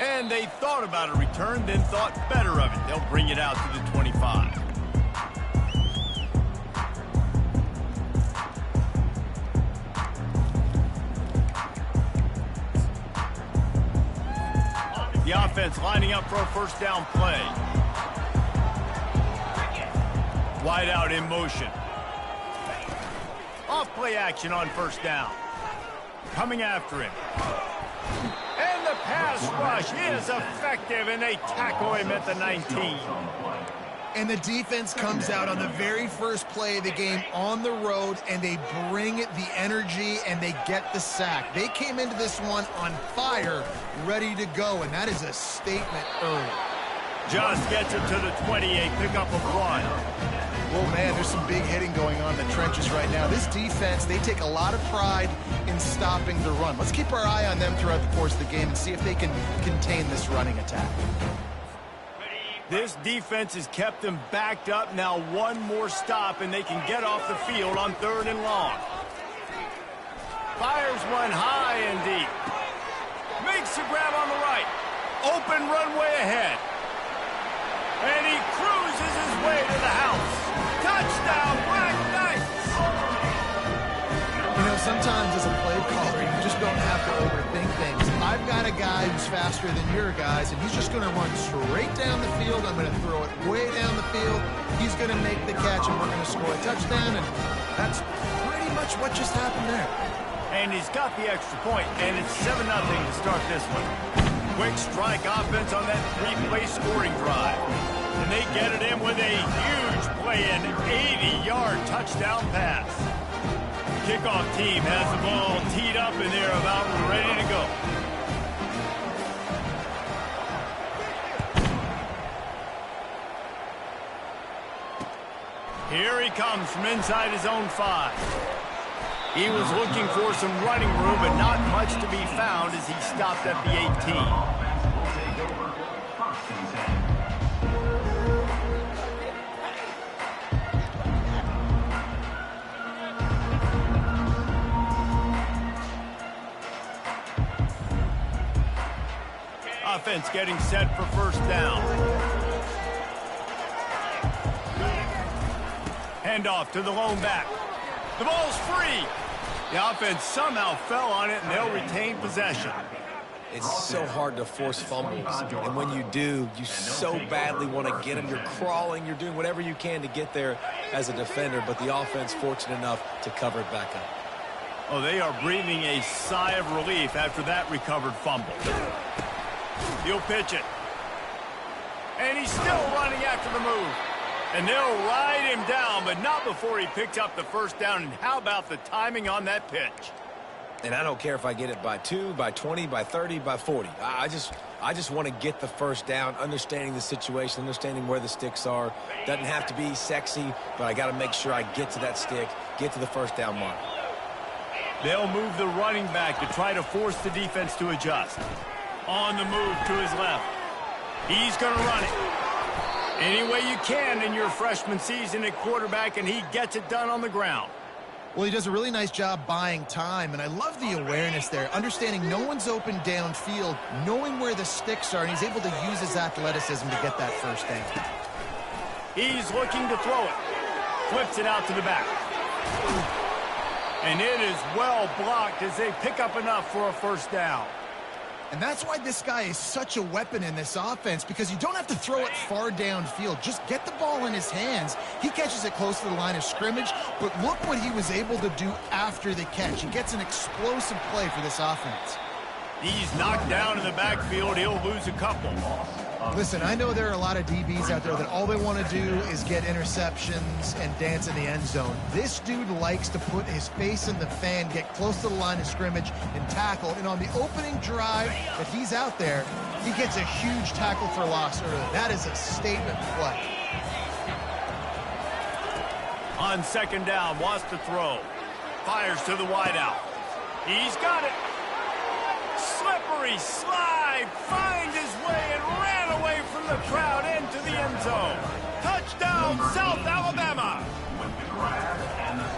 And they thought about a return, then thought better of it. They'll bring it out to the 25. The offense lining up for a first down play. Wide out in motion. Off play action on first down. Coming after him. And the pass rush is effective, and they tackle him at the 19. And the defense comes out on the very first play of the game on the road, and they bring the energy, and they get the sack. They came into this one on fire, ready to go, and that is a statement early. Just gets it to the 28, pick up a one. Well, man, there's some big hitting going on in the trenches right now. This defense, they take a lot of pride in stopping the run. Let's keep our eye on them throughout the course of the game and see if they can contain this running attack. This defense has kept them backed up. Now one more stop, and they can get off the field on 3rd and long. Fires one high and deep. Makes the grab on the right. Open runway ahead. And he cruises his way to the house. Touchdown, Black Knights! You know, sometimes as a play caller, you just don't have to overthink things. I've got a guy who's faster than your guys, and he's just going to run straight down the field. I'm going to throw it way down the field. He's going to make the catch, and we're going to score a touchdown, and that's pretty much what just happened there. And he's got the extra point, and it's 7-0 to start this one. Quick strike offense on that 3-play scoring drive. And they get it in with a huge play, an 80-yard touchdown pass. Kickoff team has the ball teed up, and they're about ready to go. Here he comes from inside his own 5. He was looking for some running room, but not much to be found as he stopped at the 18. Offense getting set for first down. Handoff to the lone back. The ball's free. The offense somehow fell on it, and they'll retain possession. It's so hard to force fumbles, and when you do, you so badly want to get them. You're crawling, you're doing whatever you can to get there as a defender, but the offense fortunate enough to cover it back up. Oh, they are breathing a sigh of relief after that recovered fumble. He'll pitch it. And he's still running after the move. And they'll ride him down, but not before he picks up the first down. And how about the timing on that pitch? And I don't care if I get it by 2, by 20, by 30, by 40. I just want to get the first down, understanding the situation, understanding where the sticks are. Doesn't have to be sexy, but I got to make sure I get to that stick, get to the first down mark. They'll move the running back to try to force the defense to adjust. On the move to his left. He's going to run it any way you can in your freshman season at quarterback, and he gets it done on the ground. Well, he does a really nice job buying time, and I love the awareness there, understanding no one's open downfield, knowing where the sticks are, and he's able to use his athleticism to get that first down. He's looking to throw it. Flips it out to the back. And it is well blocked as they pick up enough for a first down. And that's why this guy is such a weapon in this offense, because you don't have to throw it far downfield. Just get the ball in his hands. He catches it close to the line of scrimmage, but look what he was able to do after the catch. He gets an explosive play for this offense. He's knocked down in the backfield. He'll lose a couple. Listen, I know there are a lot of DBs out there that all they want to do is get interceptions and dance in the end zone. This dude likes to put his face in the fan, get close to the line of scrimmage, and tackle. And on the opening drive that he's out there, he gets a huge tackle for loss early. That is a statement play. On second down, wants to throw. Fires to the wideout. He's got it. Slippery slide, finds his way and ran away from the crowd into the end zone. Touchdown, South Alabama.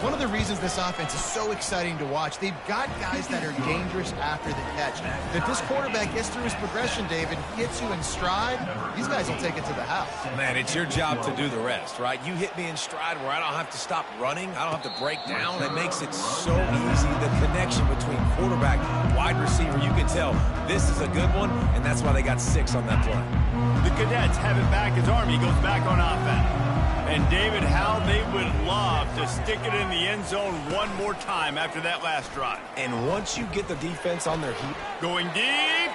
One of the reasons this offense is so exciting to watch, they've got guys that are dangerous after the catch. If this quarterback gets through his progression, David, gets you in stride, these guys will take it to the house. Man, it's your job to do the rest, right? You hit me in stride where I don't have to stop running. I don't have to break down. It makes it so easy. The connection between quarterback, wide receiver, you can tell this is a good one, and that's why they got 6 on that play. The Cadets have it back as Army goes back on offense. And David, how they would love to stick it in the end zone one more time after that last drive. And once you get the defense on their heat. Going deep.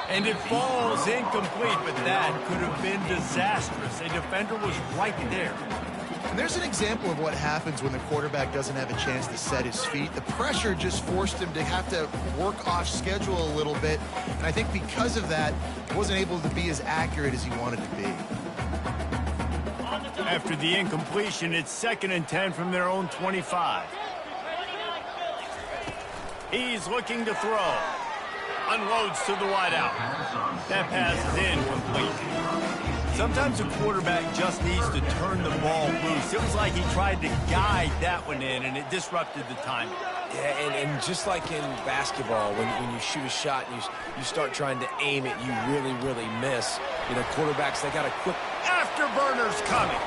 And it falls incomplete, but that could have been disastrous. A defender was right there. And there's an example of what happens when the quarterback doesn't have a chance to set his feet. The pressure just forced him to have to work off schedule a little bit. And I think because of that, he wasn't able to be as accurate as he wanted to be. After the incompletion, it's 2nd and 10 from their own 25. He's looking to throw. Unloads to the wideout. That pass is incomplete. Sometimes a quarterback just needs to turn the ball loose. It was like he tried to guide that one in, and it disrupted the timing. Yeah, and just like in basketball, when you shoot a shot and you start trying to aim it, you really miss. You know, quarterbacks, they got a quick... Afterburners coming.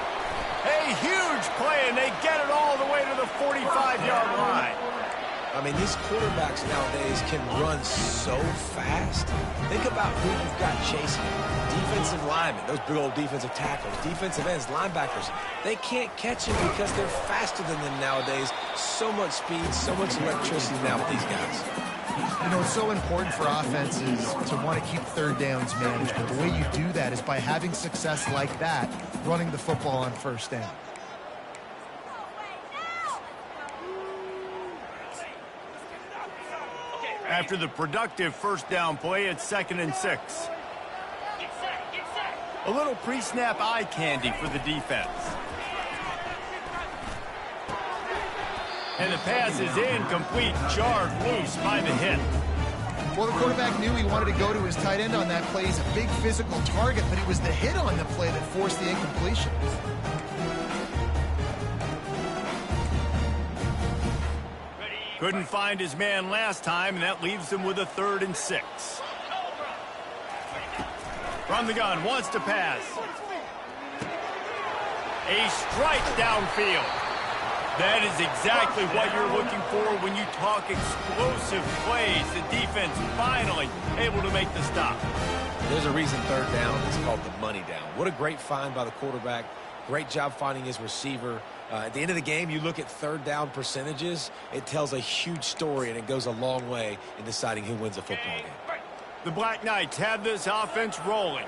A huge play, and they get it all the way to the 45-yard line. I mean, these quarterbacks nowadays can run so fast. Think about who you've got chasing. Defensive linemen, those big old defensive tackles, defensive ends, linebackers. They can't catch him because they're faster than them nowadays. So much speed, so much electricity now with these guys. You know, it's so important for offenses to want to keep third downs managed. But the way you do that is by having success like that, running the football on first down. After the productive first down play, it's 2nd and 6. A little pre-snap eye candy for the defense. And the pass is incomplete, jarred loose by the hit. Well, the quarterback knew he wanted to go to his tight end on that play. He's a big physical target, but it was the hit on the play that forced the incompletion. Couldn't find his man last time, and that leaves him with a 3rd and 6. From the gun, wants to pass. A strike downfield. That is exactly what you're looking for when you talk explosive plays. The defense finally able to make the stop. There's a reason 3rd down is called the money down. What a great find by the quarterback. Great job finding his receiver. At the end of the game, you look at 3rd down percentages. It tells a huge story, and it goes a long way in deciding who wins a football game. The Black Knights have this offense rolling.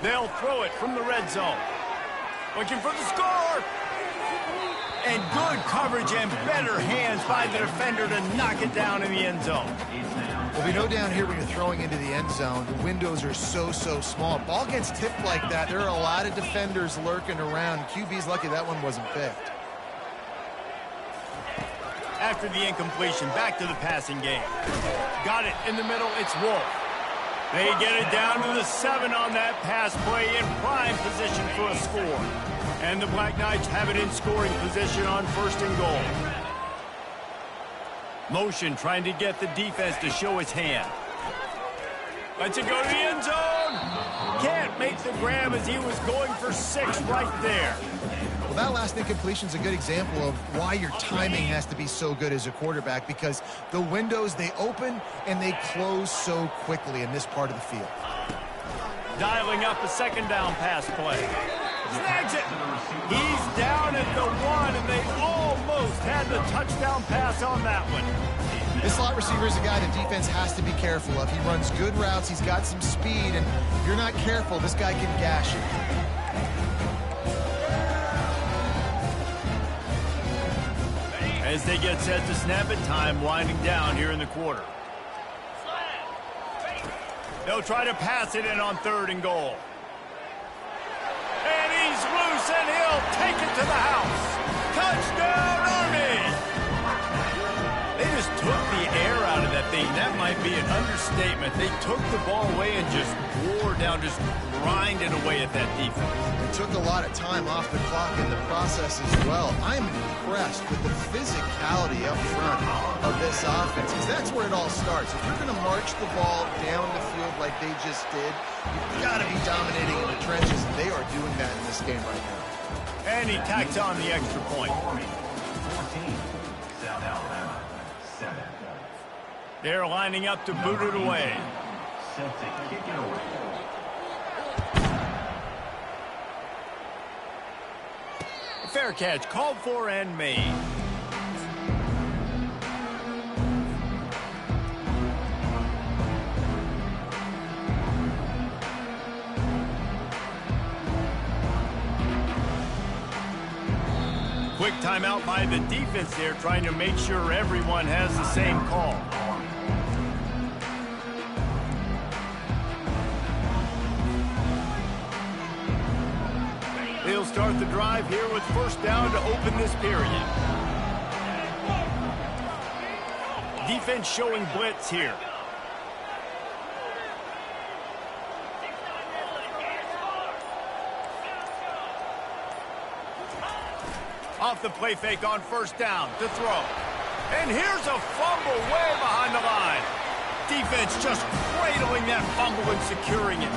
They'll throw it from the red zone. Looking for the score. And good coverage and better hands by the defender to knock it down in the end zone. Well, we know down here when you're throwing into the end zone, the windows are so small. Ball gets tipped like that, there are a lot of defenders lurking around. QB's lucky that one wasn't picked. After the incompletion, back to the passing game. Got it in the middle, it's Wolf. They get it down to the 7 on that pass play in prime position for a score. And the Black Knights have it in scoring position on 1st and goal. Motion trying to get the defense to show its hand. Lets it go to the end zone. Can't make the grab as he was going for 6 right there. Well, that last incompletion is a good example of why your timing has to be so good as a quarterback, because the windows, they open and they close so quickly in this part of the field. Dialing up a 2nd down pass play. Snags it. He's down at the 1, and they almost had the touchdown pass on that one. This slot receiver is a guy the defense has to be careful of. He runs good routes. He's got some speed, and if you're not careful, this guy can gash you. As they get set to snap it, time winding down here in the quarter. They'll try to pass it in on 3rd and goal. And he's loose, and he'll take it to the house. Touchdown, Army! They just took the air out of that thing. game, that might be an understatement. They took the ball away and just wore down, just grinded away at that defense. It took a lot of time off the clock in the process as well. I'm impressed with the physicality up front of this offense, because that's where it all starts. If you're going to march the ball down the field like they just did, you've got to be dominating in the trenches, and they are doing that in this game right now. And he tacks on the extra point. They're lining up to boot it away. Set to kick it away. Fair catch called for and made. Quick timeout by the defense there, trying to make sure everyone has the same call. They'll start the drive here with first down to open this period. Defense showing blitz here. Off the play fake on first down to throw. And here's a fumble way behind the line. Defense just cradling that fumble and securing it.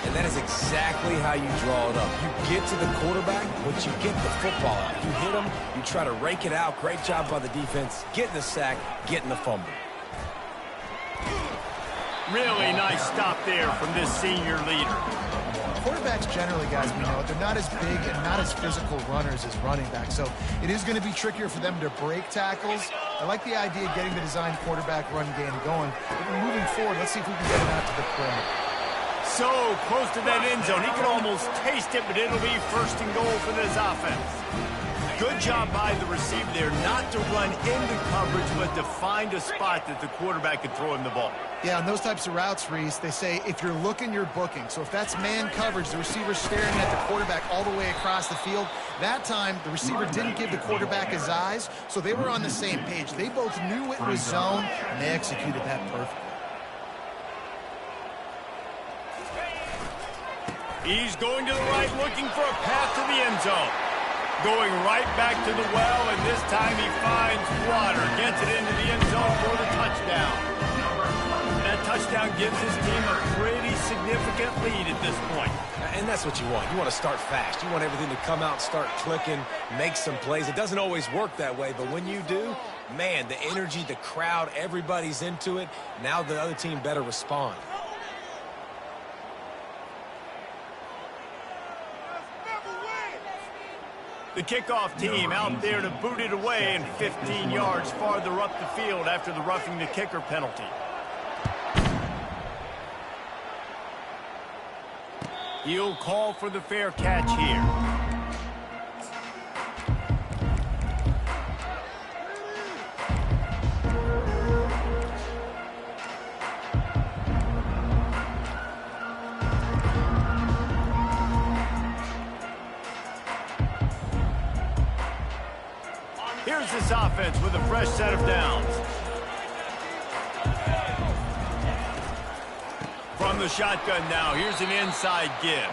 And that is exactly how you draw it up. You get to the quarterback, but you get the football out. You hit him, you try to rake it out. Great job by the defense. Getting the sack, getting the fumble. Really nice stop there from this senior leader. Quarterbacks generally, guys, we know, they're not as big and not as physical runners as running backs, so it is going to be trickier for them to break tackles. I like the idea of getting the designed quarterback run game going. But moving forward, let's see if we can get him out to the perimeter. So close to that end zone. He can almost taste it, but it'll be first and goal for this offense. Good job by the receiver there not to run into coverage, but to find a spot that the quarterback could throw him the ball. Yeah, on those types of routes, Reese, they say if you're looking, you're booking. So if that's man coverage, the receiver's staring at the quarterback all the way across the field. That time, the receiver didn't give the quarterback his eyes, so they were on the same page. They both knew it was zone, and they executed that perfectly. He's going to the right, looking for a path to the end zone. Going right back to the well, and this time he finds water. Gets it into the end zone for the touchdown. That touchdown gives his team a pretty significant lead at this point. And that's what you want. You want to start fast. You want everything to come out, start clicking, make some plays. It doesn't always work that way, but when you do, man, the energy, the crowd, everybody's into it. Now the other team better respond. The kickoff team out there to boot it away and 15 yards farther up the field after the roughing the kicker penalty. He'll call for the fair catch here. Here's this offense with a fresh set of downs. From the shotgun now, here's an inside give.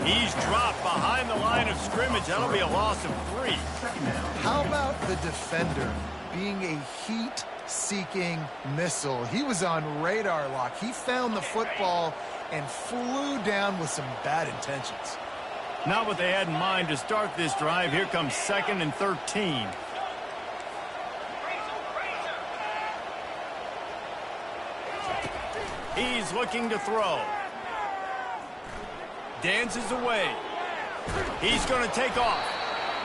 He's dropped behind the line of scrimmage. That'll be a loss of 3. How about the defender being a heat-seeking missile? He was on radar lock. He found the football and flew down with some bad intentions. Not what they had in mind to start this drive. Here comes 2nd and 13. He's looking to throw. Dances away. He's going to take off.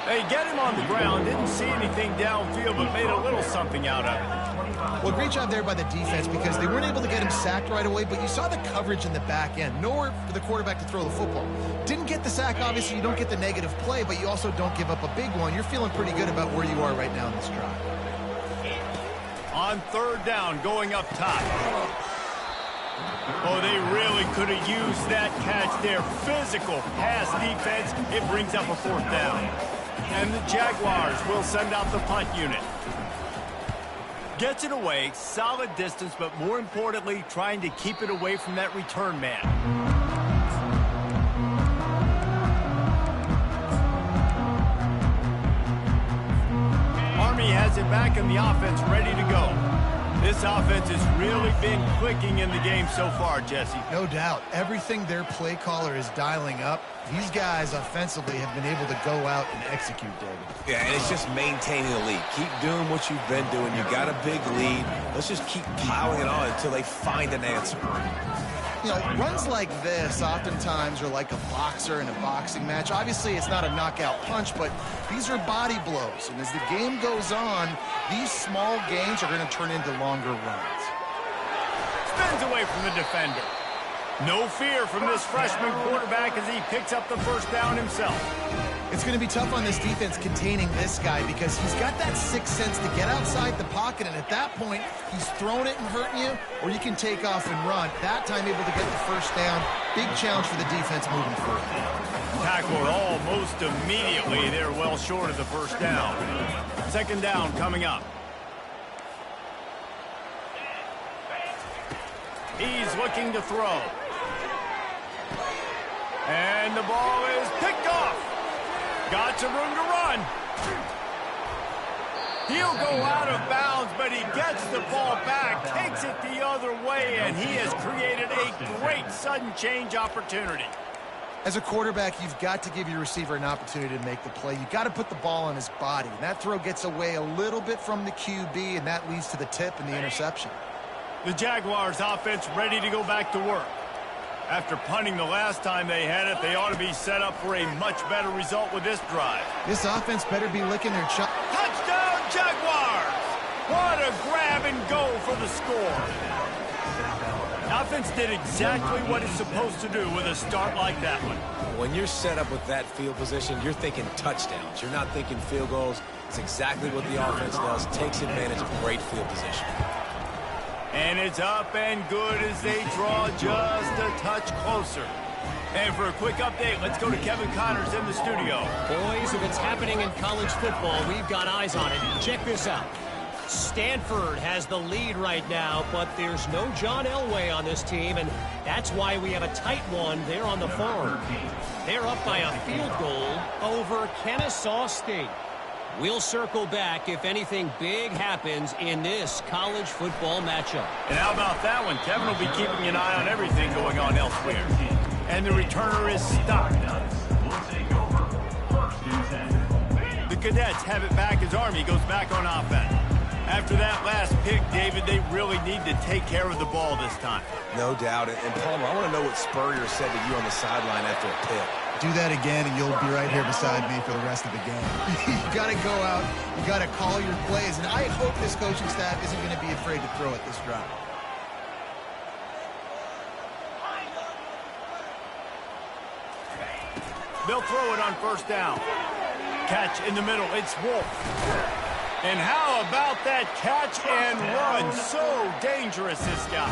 They get him on the ground. Didn't see anything downfield, but made a little something out of it. Well, great job there by the defense because they weren't able to get him sacked right away, but you saw the coverage in the back end. Nowhere for the quarterback to throw the football. Didn't get the sack, obviously. You don't get the negative play, but you also don't give up a big one. You're feeling pretty good about where you are right now in this drive. On 3rd down, going up top. Oh, they really could have used that catch there. Physical pass defense. It brings up a 4th down. And the Jaguars will send out the punt unit. Gets it away, solid distance, but more importantly, trying to keep it away from that return man. Army has it back in the offense, ready to go. This offense has really been clicking in the game so far, Jesse. No doubt. Everything their play caller is dialing up, these guys offensively have been able to go out and execute, David. Yeah, and it's just maintaining the lead. Keep doing what you've been doing. You got a big lead. Let's just keep piling it on until they find an answer. You know, runs like this oftentimes are like a boxer in a boxing match. Obviously, it's not a knockout punch, but these are body blows. And as the game goes on, these small gains are going to turn into longer runs. Spins away from the defender. No fear from this freshman quarterback as he picks up the first down himself. It's going to be tough on this defense containing this guy because he's got that sixth sense to get outside the pocket, and at that point, he's throwing it and hurting you, or you can take off and run. That time able to get the first down. Big challenge for the defense moving forward. Tackled almost immediately. They're well short of the first down. Second down coming up. He's looking to throw. And the ball is picked off. Got some room to run. He'll go out of bounds, but he gets the ball back, takes it the other way, and he has created a great sudden change opportunity. As a quarterback, you've got to give your receiver an opportunity to make the play. You've got to put the ball on his body. And that throw gets away a little bit from the QB, and that leads to the tip and the interception. The Jaguars offense ready to go back to work. After punting the last time they had it, they ought to be set up for a much better result with this drive. This offense better be licking their chops. Touchdown, Jaguars! What a grab and go for the score. The offense did exactly what it's supposed to do with a start like that one. When you're set up with that field position, you're thinking touchdowns. You're not thinking field goals. It's exactly what the offense does. Takes advantage of great field position. And it's up and good as they draw just a touch closer. And for a quick update, let's go to Kevin Connors in the studio. Boys, if it's happening in college football, we've got eyes on it. Check this out. Stanford has the lead right now, but there's no John Elway on this team, and that's why we have a tight one there on the farm. They're up by a field goal over Kennesaw State. We'll circle back if anything big happens in this college football matchup. And how about that one? Kevin will be keeping an eye on everything going on elsewhere. And the returner is stopped. The Cadets have it back as Army goes back on offense. After that last pick, David, they really need to take care of the ball this time. No doubt. And Palmer, I want to know what Spurrier said to you on the sideline after a pick. Do that again, and you'll be right here beside me for the rest of the game. You got to go out. You got to call your plays. And I hope this coaching staff isn't going to be afraid to throw it this drive. They'll throw it on first down. Catch in the middle. It's Wolf. And how about that catch and run? So dangerous, this guy.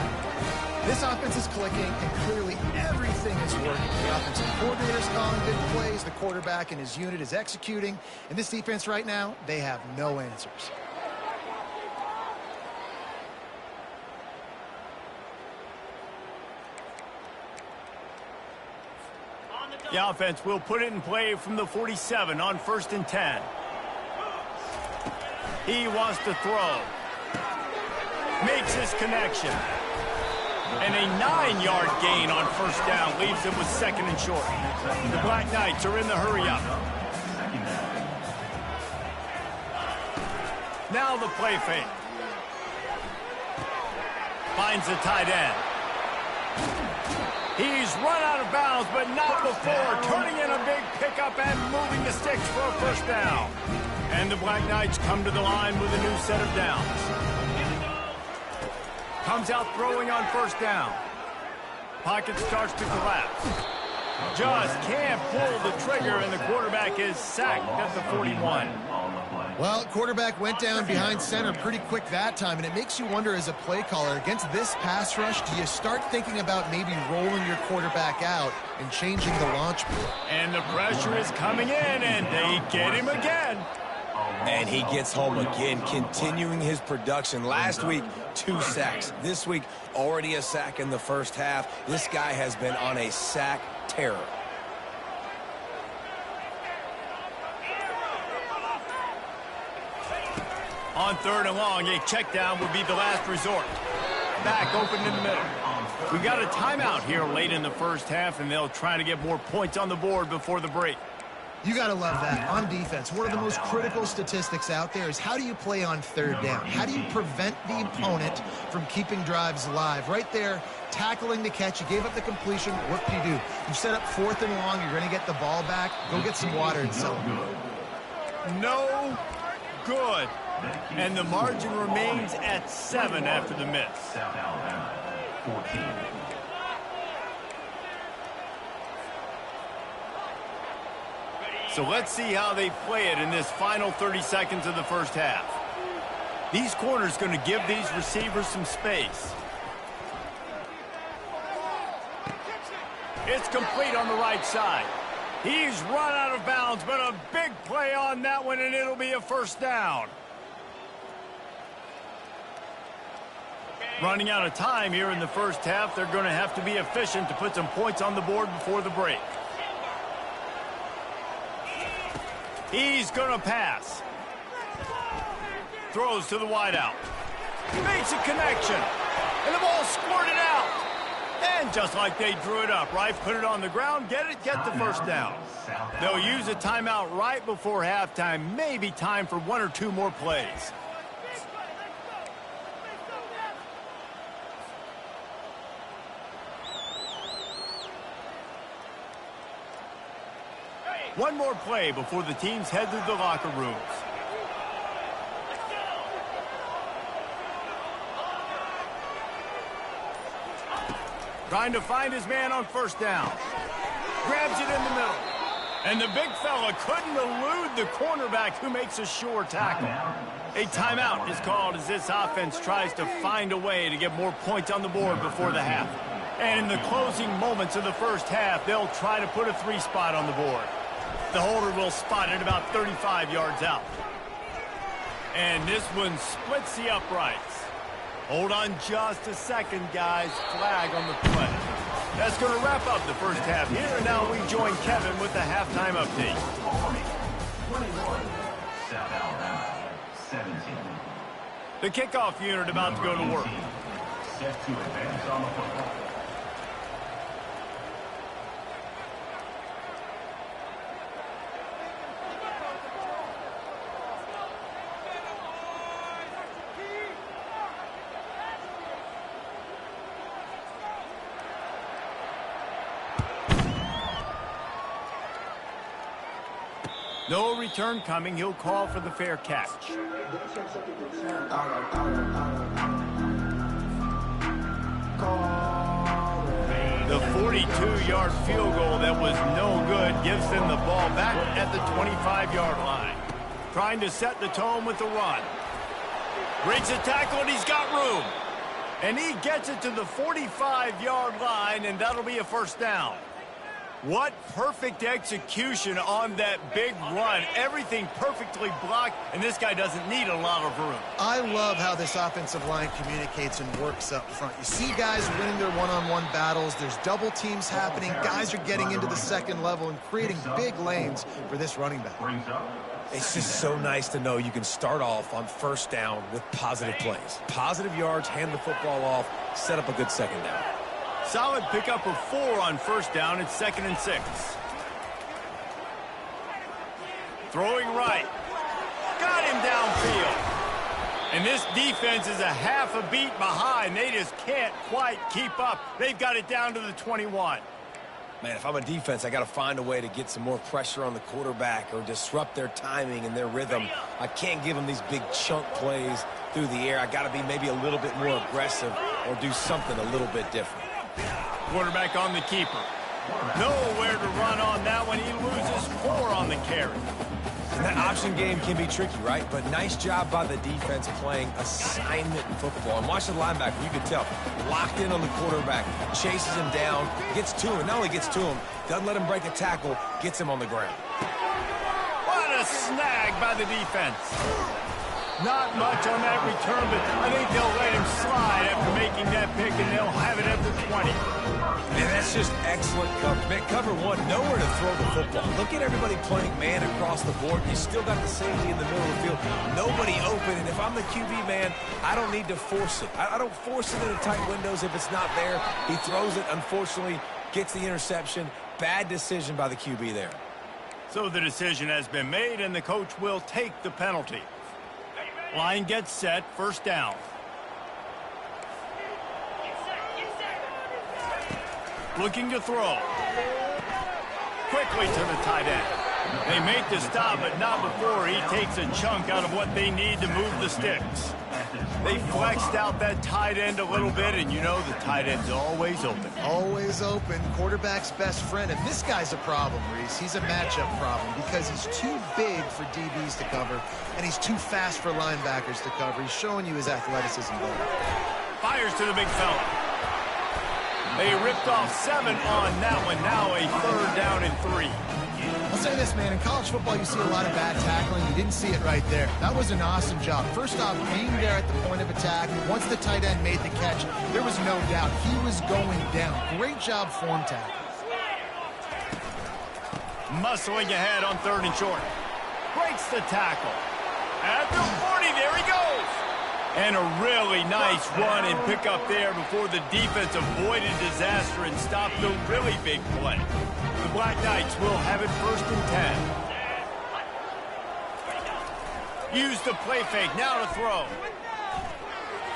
This offense is clicking, and clearly everything is working. The offensive coordinator is calling big plays. The quarterback and his unit is executing. And this defense right now, they have no answers. The offense will put it in play from the 47 on 1st and 10. He wants to throw. Makes his connection. And a 9-yard gain on first down leaves him with 2nd and short. The Black Knights are in the hurry-up. Now the play fake. Finds the tight end. He's run out of bounds, but not before. Turning in a big pickup and moving the sticks for a first down. And the Black Knights come to the line with a new set of downs. Comes out throwing on first down. Pocket starts to collapse. Just can't pull the trigger, and the quarterback is sacked at the 41. Well, quarterback went down behind center pretty quick that time, and it makes you wonder as a play caller, against this pass rush, do you start thinking about maybe rolling your quarterback out and changing the launch point? And the pressure is coming in, and they get him again. And he gets home again, continuing his production. Last week, 2 sacks. This week, already a sack in the first half. This guy has been on a sack terror. On 3rd and long, a check down would be the last resort. Back open in the middle. We got a timeout here late in the first half, and they'll try to get more points on the board before the break. You got to love that. On defense, one of the most critical statistics out there is how do you play on 3rd down? How do you prevent the opponent from keeping drives alive? Right there, tackling the catch. You gave up the completion. What do? You set up 4th and long. You're going to get the ball back. Go get some water and celebrate. No good. And the margin remains at 7 after the miss. South Alabama, 14. So let's see how they play it in this final 30 seconds of the first half. These corners going to give these receivers some space. It's complete on the right side. He's run out of bounds, but a big play on that one, and it'll be a first down. Running out of time here in the first half. They're going to have to be efficient to put some points on the board before the break. He's going to pass. Throws to the wideout. Makes a connection. And the ball squirted out. And just like they drew it up, right? Put it on the ground, get the first down. They'll use a timeout right before halftime. Maybe time for 1 or 2 more plays. One more play before the teams head to the locker rooms. Trying to find his man on first down. Grabs it in the middle. And the big fella couldn't elude the cornerback who makes a sure tackle. A timeout is called as this offense tries to find a way to get more points on the board before the half. And in the closing moments of the first half, they'll try to put a 3 spot on the board. The holder will spot it about 35 yards out. And this one splits the uprights. Hold on just a second, guys. Flag on the play. That's going to wrap up the first half here. And now we join Kevin with the halftime update. 21. South Alabama, 17. The kickoff unit about to go to work. Set to advance on the football. No return coming. He'll call for the fair catch. The 42-yard field goal that was no good gives them the ball back at the 25-yard line. Trying to set the tone with the run. Breaks a tackle, and he's got room. And he gets it to the 45-yard line, and that'll be a first down. What perfect execution on that big run. Everything perfectly blocked, and this guy doesn't need a lot of room. I love how this offensive line communicates and works up front. You see guys winning their one-on-one battles. There's double teams happening. Guys are getting into the second level and creating big lanes for this running back. It's just so nice to know you can start off on first down with positive plays. Positive yards, hand the football off, set up a good second down. Solid pickup of 4 on first down. It's 2nd and 6. Throwing right. Got him downfield. And this defense is a half a beat behind. They just can't quite keep up. They've got it down to the 21. Man, if I'm a defense, I got to find a way to get some more pressure on the quarterback or disrupt their timing and their rhythm. I can't give them these big chunk plays through the air. I got to be maybe a little bit more aggressive or do something a little bit different. Quarterback on the keeper. Nowhere to run on that one. He loses 4 on the carry. And that option game can be tricky, right? But nice job by the defense playing assignment football. And watch the linebacker. You can tell. Locked in on the quarterback. Chases him down. Gets to him. Not only gets to him, doesn't let him break a tackle. Gets him on the ground. What a a snag by the defense. Not much on that return, but I think they'll let him slide after making that pick, and they'll have it at the 20. Man, that's just excellent coverage. Man, cover one, nowhere to throw the football. Look at everybody playing man across the board. You still got the safety in the middle of the field. Nobody open, and if I'm the QB, man, I don't need to force it. I don't force it into tight windows if it's not there. He throws it, unfortunately, gets the interception. Bad decision by the QB there. So the decision has been made, and the coach will take the penalty. Line gets set, first down. Looking to throw. Quickly to the tight end. They make the stop, but not before he takes a chunk out of what they need to move the sticks. They flexed out that tight end a little bit, and you know the tight end's always open. Always open. Quarterback's best friend. And this guy's a problem, Reese. He's a matchup problem because he's too big for DBs to cover, and he's too fast for linebackers to cover. He's showing you his athleticism there. Fires to the big fella. They ripped off 7 on that one. Now a third down and 3. I'll say this, man. In college football, you see a lot of bad tackling. You didn't see it right there. That was an awesome job. First off, being there at the point of attack. Once the tight end made the catch, there was no doubt he was going down. Great job form tackle. Muscling ahead on 3rd and short. Breaks the tackle. At the 40, there he goes. And a really nice run and pick up there before the defense avoided disaster and stopped the really big play. The Black Knights will have it 1st and 10. Use the play fake, now to throw.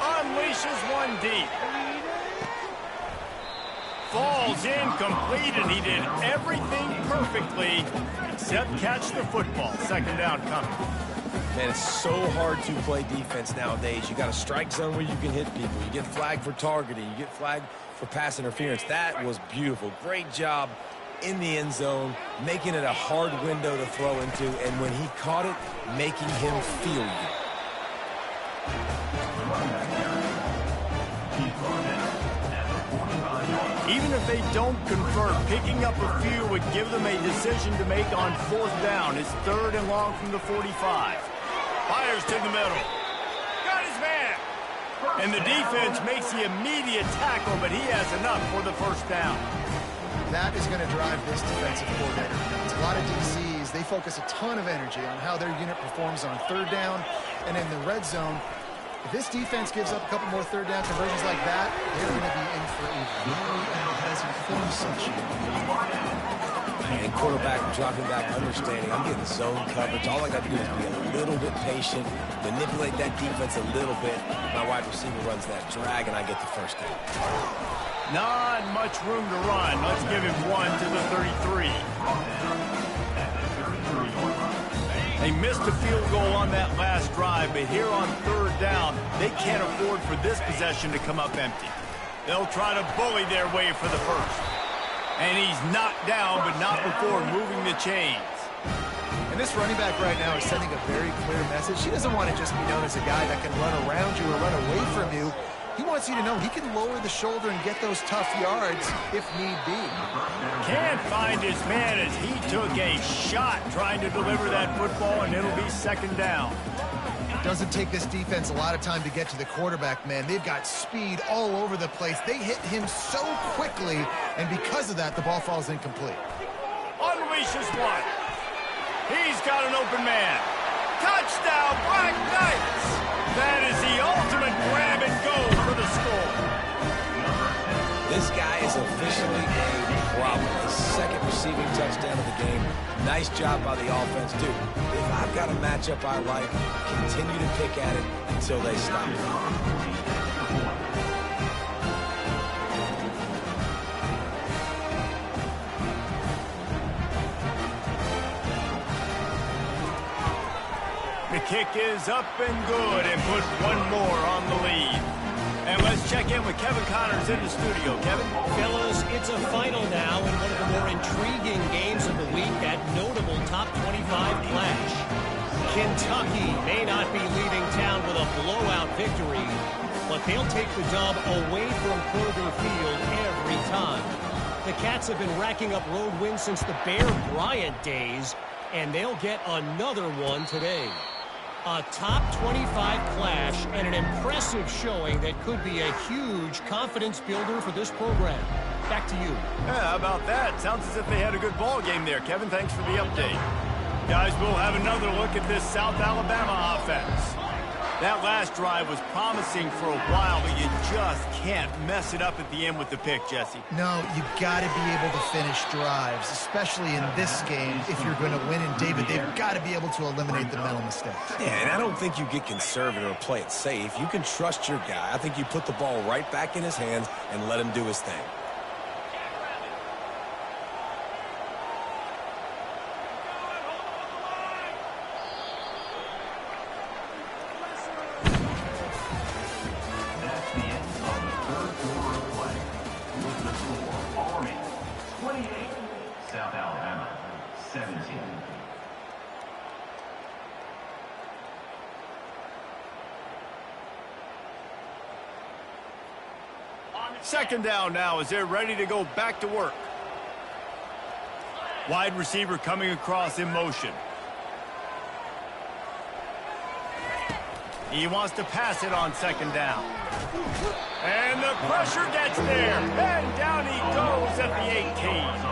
Unleashes one deep. Falls incomplete, and he did everything perfectly except catch the football. 2nd down coming. Man, it's so hard to play defense nowadays. You got a strike zone where you can hit people. You get flagged for targeting. You get flagged for pass interference. That was beautiful. Great job in the end zone, making it a hard window to throw into, and when he caught it, making him feel you. Even if they don't convert, picking up a few would give them a decision to make on 4th down. It's 3rd and long from the 45. Fires to the middle. Got his man. And the defense makes the immediate tackle, but he has enough for the 1st down. That is going to drive this defensive coordinator. It's a lot of DCs. They focus a ton of energy on how their unit performs on 3rd down and in the red zone. If this defense gives up a couple more 3rd down conversions like that, they're going to be in for a very unpleasant film session. And quarterback dropping back, understanding, I'm getting zone coverage. All I got to do is be a little bit patient, manipulate that defense a little bit. My wide receiver runs that drag, and I get the 1st down. Not much room to run. Let's give him 1 to the 33. They missed a field goal on that last drive, but here on 3rd down, they can't afford for this possession to come up empty. They'll try to bully their way for the 1st. And he's knocked down, but not before moving the chains. And this running back right now is sending a very clear message. He doesn't want to just be known as a guy that can run around you or run away from you. He wants you to know he can lower the shoulder and get those tough yards if need be. Can't find his man as he took a shot trying to deliver that football, and it'll be 2nd down. Doesn't take this defense a lot of time to get to the quarterback, man. They've got speed all over the place. They hit him so quickly, and because of that, the ball falls incomplete. Unleashes one. He's got an open man. Touchdown, Black Knights! That is the ultimate grab and go for the score. This guy is officially a problem. His 2nd receiving touchdown of the game. Nice job by the offense. Dude, if I've got a matchup I like, continue to pick at it until they stop. The kick is up and good and put 1 more on the lead. And let's check in with Kevin Connors in the studio. Kevin? Fellas, it's a final now in one of the more intriguing games of the week, that notable top 25 clash. Kentucky may not be leaving town with a blowout victory, but they'll take the dub away from Kroger Field every time. The Cats have been racking up road wins since the Bear Bryant days, and they'll get another one today. A top 25 clash and an impressive showing that could be a huge confidence builder for this program. Back to you. Yeah, how about that? Sounds as if they had a good ball game there. Kevin, thanks for the update. Guys, we'll have another look at this South Alabama offense. That last drive was promising for a while, but you just can't mess it up at the end with the pick, Jesse. No, you got to be able to finish drives, especially in this game. If you're going to win, and David, they've got to be able to eliminate the mental mistakes. Yeah, and I don't think you get conservative or play it safe. You can trust your guy. I think you put the ball right back in his hands and let him do his thing. South Alabama, 17. Second down now as they're ready to go back to work. Wide receiver coming across in motion. He wants to pass it on second down. And the pressure gets there. And down he goes at the 18.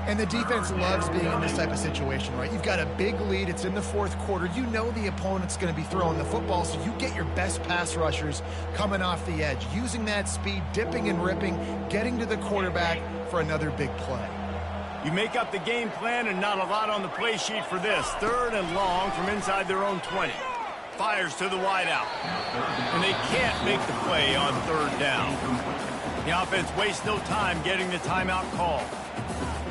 And the defense loves being in this type of situation, right? You've got a big lead. It's in the fourth quarter. You know the opponent's going to be throwing the football, so you get your best pass rushers coming off the edge, using that speed, dipping and ripping, getting to the quarterback for another big play. You make up the game plan and not a lot on the play sheet for this. Third and long from inside their own 20. Fires to the wideout. And they can't make the play on third down. The offense wastes no time getting the timeout call.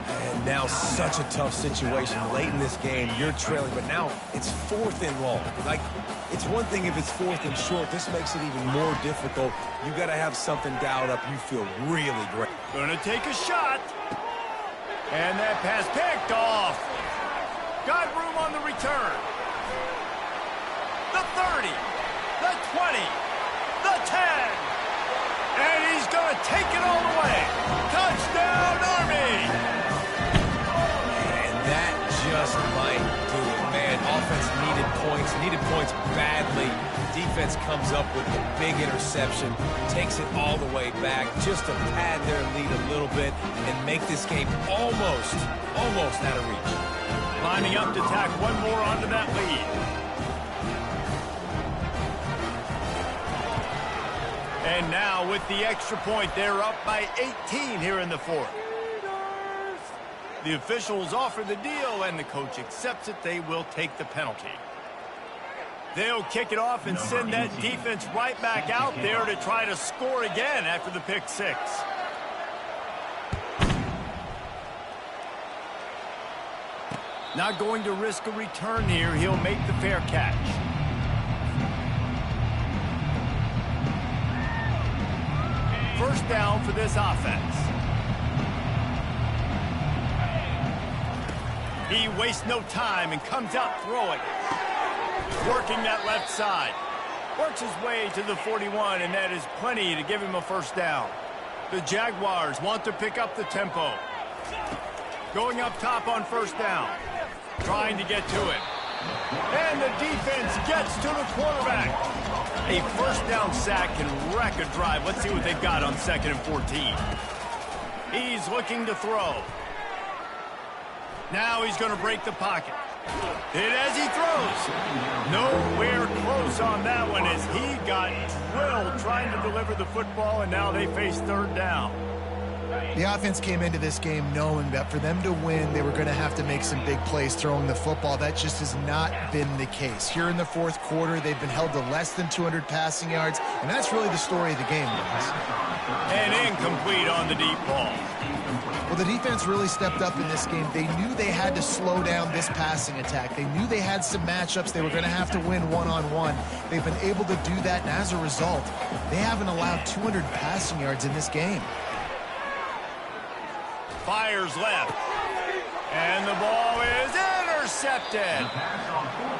And now such a tough situation. Late in this game, you're trailing, but now it's fourth and long. Like, it's one thing if it's fourth and short. This makes it even more difficult. You got to have something dialed up. You feel really great. Gonna take a shot. And that pass picked off. Got room on the return. The 30, the 20, the 10. And he's going to take it all the way. Touchdown, Army! And that just might do it, man. Offense needed points badly. Defense comes up with a big interception, takes it all the way back just to pad their lead a little bit and make this game almost out of reach. Lining up to tack one more onto that lead. And now with the extra point, they're up by 18 here in the fourth. The officials offer the deal, and the coach accepts it. They will take the penalty. They'll kick it off and send that defense right back out there to try to score again after the pick six. Not going to risk a return here. He'll make the fair catch. First down for this offense. He wastes no time and comes out throwing. Working that left side. Works his way to the 41, and that is plenty to give him a first down. The Jaguars want to pick up the tempo. Going up top on first down. Trying to get to it. And the defense gets to the quarterback. A first down sack can wreck a drive. Let's see what they've got on 2nd and 14. He's looking to throw. Now he's going to break the pocket. Hit as he throws. Nowhere close on that one as he got drilled trying to deliver the football, and now they face third down. The offense came into this game knowing that for them to win, they were going to have to make some big plays throwing the football. That just has not been the case. Here in the fourth quarter, they've been held to less than 200 passing yards, and that's really the story of the game, guys. And incomplete on the deep ball. Well, the defense really stepped up in this game. They knew they had to slow down this passing attack. They knew they had some matchups they were going to have to win one-on-one. They've been able to do that, and as a result, they haven't allowed 200 passing yards in this game. Fires left. And the ball is intercepted.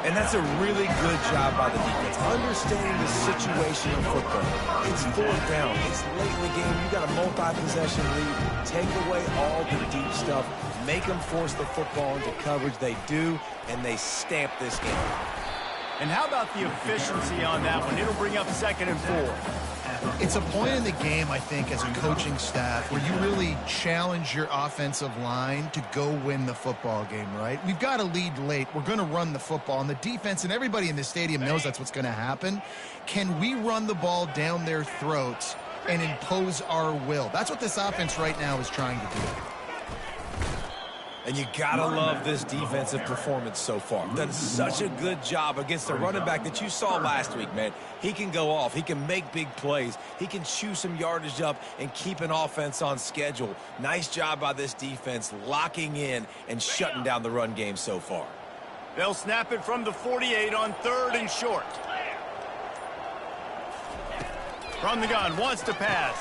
And that's a really good job by the defense, understanding the situation of football. It's fourth down. It's late in the game. You got a multi-possession lead. Take away all the deep stuff. Make them force the football into coverage. They do, and they stamp this game. And how about the efficiency on that one? It'll bring up 2nd and 4. It's a point in the game, I think, as a coaching staff where you really challenge your offensive line to go win the football game, right? We've got to lead late. We're going to run the football. And the defense and everybody in the stadium knows that's what's going to happen. Can we run the ball down their throats and impose our will? That's what this offense right now is trying to do. And you gotta love this defensive performance so far. Done such a good job against the running back that you saw last week, man. He can go off. He can make big plays. He can chew some yardage up and keep an offense on schedule. Nice job by this defense locking in and shutting down the run game so far. They'll snap it from the 48 on 3rd and short. From the gun, wants to pass.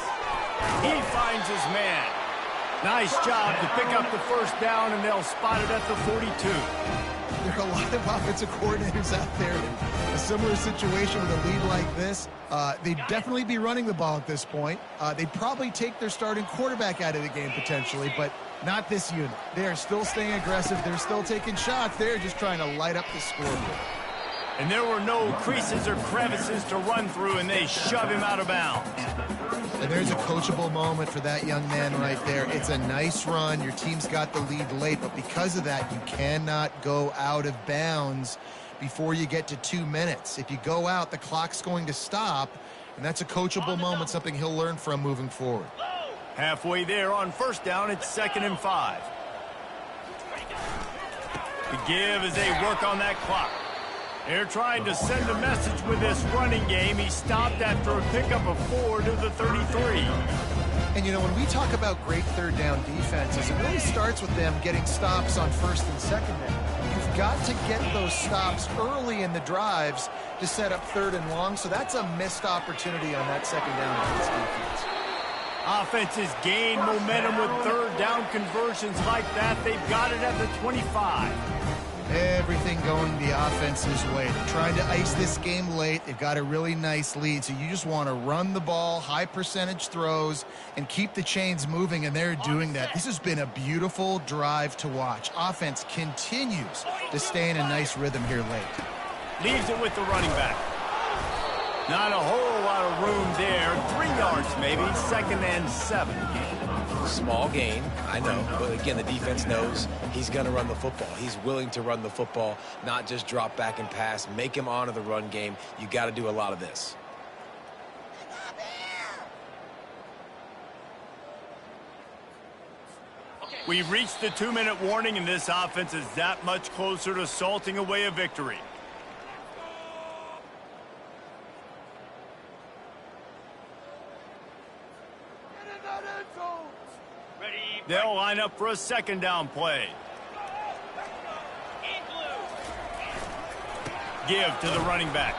He finds his man. Nice job to pick up the 1st down, and they'll spot it at the 42. There are a lot of offensive coordinators out there in a similar situation with a lead like this. They'd definitely be running the ball at this point. They'd probably take their starting quarterback out of the game potentially, but not this unit. They are still staying aggressive. They're still taking shots. They're just trying to light up the scoreboard. And there were no creases or crevices to run through, and they shove him out of bounds. And there's a coachable moment for that young man right there. It's a nice run. Your team's got the lead late, but because of that, you cannot go out of bounds before you get to 2 minutes. If you go out, the clock's going to stop, and that's a coachable moment, something he'll learn from moving forward. Halfway there on 1st down, it's 2nd and 5. The give as they work on that clock. They're trying to send a message with this running game. He stopped after a pickup of 4 to the 33. And, you know, when we talk about great 3rd down defenses, it really starts with them getting stops on 1st and 2nd down. You've got to get those stops early in the drives to set up 3rd and long, so that's a missed opportunity on that 2nd down for this defense. Offenses gain momentum with 3rd down conversions like that. They've got it at the 25. Everything going the offense's way. They're trying to ice this game late. They've got a really nice lead, so you just want to run the ball, high percentage throws, and keep the chains moving, and they're doing that. This has been a beautiful drive to watch. Offense continues to stay in a nice rhythm here late. Leaves it with the running back. Not a whole lot of room there. 3 yards maybe, 2nd and 7. Small gain, I know, but again, the defense knows he's going to run the football. He's willing to run the football, not just drop back and pass, make him honor the run game. You got to do a lot of this. We've reached the 2-minute warning, and this offense is that much closer to salting away a victory. They'll line up for a 2nd down play. Give to the running back.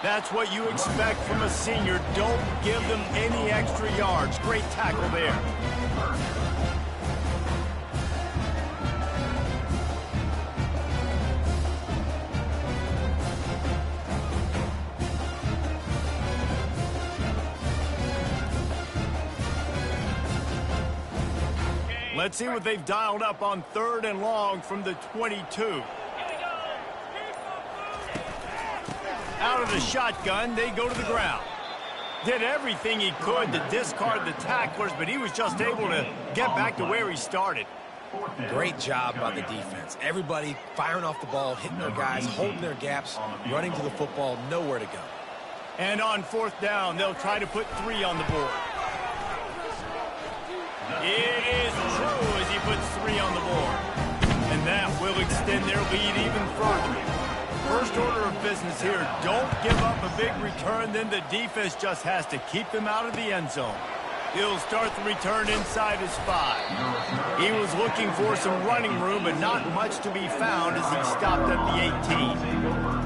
That's what you expect from a senior. Don't give them any extra yards. Great tackle there. Let's see what they've dialed up on 3rd and long from the 22. Out of the shotgun, they go to the ground. Did everything he could to discard the tacklers, but he was just able to get back to where he started. Great job by the defense. Everybody firing off the ball, hitting their guys, holding their gaps, running to the football, nowhere to go. And on 4th down, they'll try to put 3 on the board. It is true as he puts 3 on the board. And that will extend their lead even further. First order of business here, don't give up a big return, then the defense just has to keep them out of the end zone. He'll start the return inside his 5. He was looking for some running room, but not much to be found as he stopped at the 18.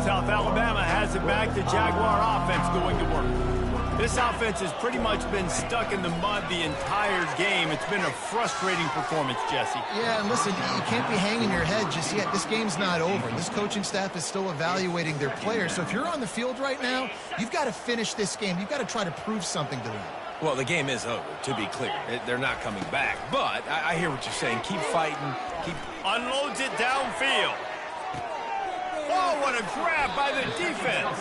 South Alabama has it back. The Jaguar offense going to work. This offense has pretty much been stuck in the mud the entire game. It's been a frustrating performance, Jesse. Yeah, and listen, you can't be hanging your head just yet. This game's not over. This coaching staff is still evaluating their players. So if you're on the field right now, you've got to finish this game. You've got to try to prove something to them. Well, the game is over, to be clear. They're not coming back. But I hear what you're saying. Keep fighting. Keep... Unloads it downfield. Oh, what a grab by the defense.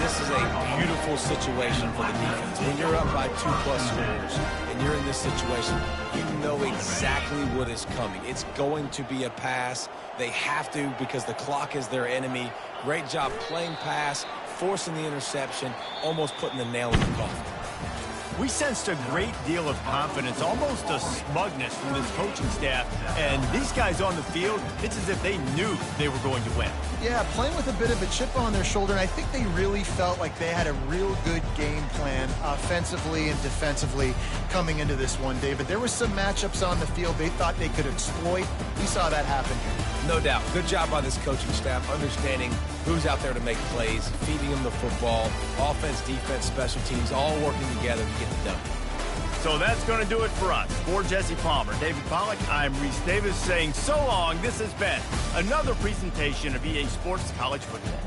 This is a beautiful situation for the defense. When you're up by 2+ scores and you're in this situation, you know exactly what is coming. It's going to be a pass. They have to because the clock is their enemy. Great job playing pass, forcing the interception, almost putting the nail in the coffin. We sensed a great deal of confidence, almost a smugness from this coaching staff. And these guys on the field, it's as if they knew they were going to win. Yeah, playing with a bit of a chip on their shoulder, and I think they really felt like they had a real good game plan offensively and defensively coming into this one, David. There were some matchups on the field they thought they could exploit. We saw that happen here. No doubt. Good job by this coaching staff, understanding who's out there to make plays, feeding them the football, offense, defense, special teams, all working together to get it done. So that's going to do it for us. For Jesse Palmer, David Pollack, I'm Reese Davis saying so long. This has been another presentation of EA Sports College Football.